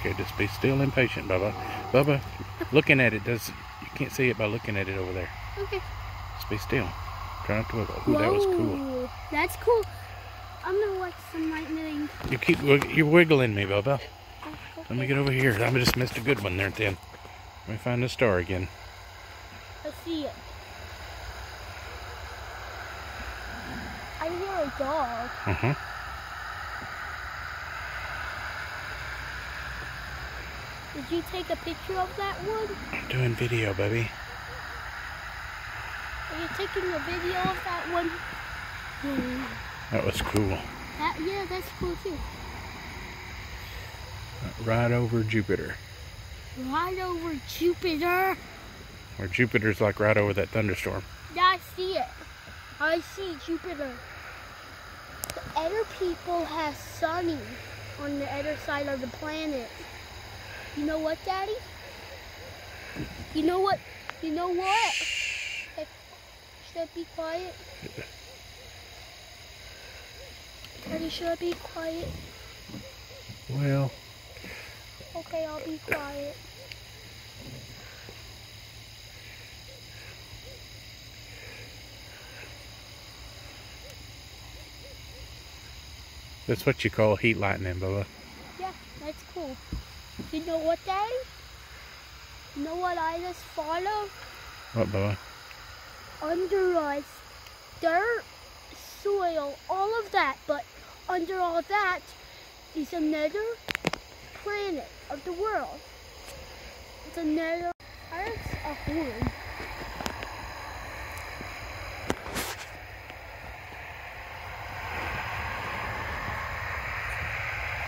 Okay, just be still and patient, Bubba. Bubba, looking at it does. You can't see it by looking at it over there. Okay. Just be still. Try not to wiggle. Ooh, that was cool. That's cool. I'm gonna watch some lightning. You're wiggling me, Bubba. Okay. Let me get over here. I just missed a good one there, then. Let me find the star again. I see it. I hear a dog. Uh-huh. Did you take a picture of that one? I'm doing video, baby. Are you taking a video of that one? That was cool. Yeah, that's cool too. Right over Jupiter. Right over Jupiter. Where Jupiter's like right over that thunderstorm. Yeah, I see it. I see Jupiter. The other people have sunny on the other side of the planet. You know what, Daddy? You know what? You know what? Should I be quiet? Daddy, should I be quiet? Well. Okay, I'll be quiet. That's what you call heat lightning, Bubba. Yeah, that's cool. You know what, Daddy? You know what I just thought of? What, Bubba? Under us, dirt, soil, all of that, but under all that is another planet of the world. It's another Earth's a horn.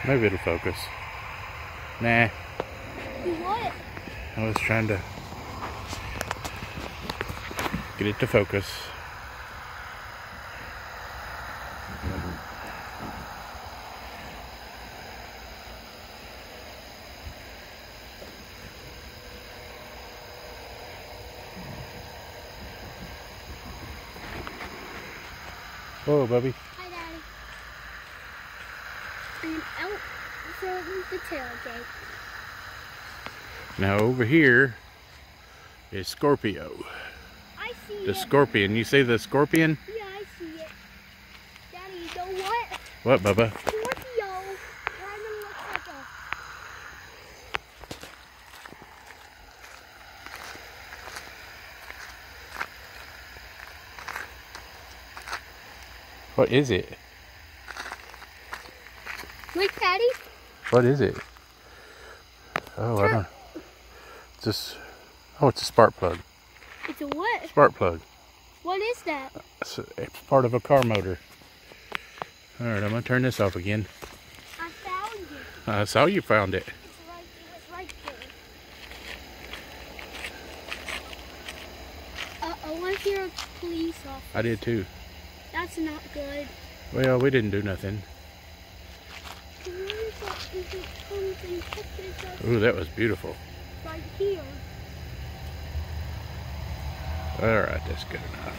Maybe it'll focus. Nah. What? I was trying to get it to focus. Whoa, Bubby. Hi, Daddy. I'm out from the tailgate. Now over here is Scorpio. I see The it. scorpion. You see the scorpion? Yeah, I see it. Daddy, you know what? What, Bubba? Scorpio kind of looks like a... What is it? Look, Daddy. What is it? Oh, I don't. It's just. Oh, it's a spark plug. It's a what? Spark plug. What is that? It's part of a car motor. All right, I'm gonna turn this off again. I found it. I saw you found it. It was right there. I want to hear a police officer. I did too. That's not good. Well, we didn't do nothing. Ooh, that was beautiful. Right here. All right, that's good enough.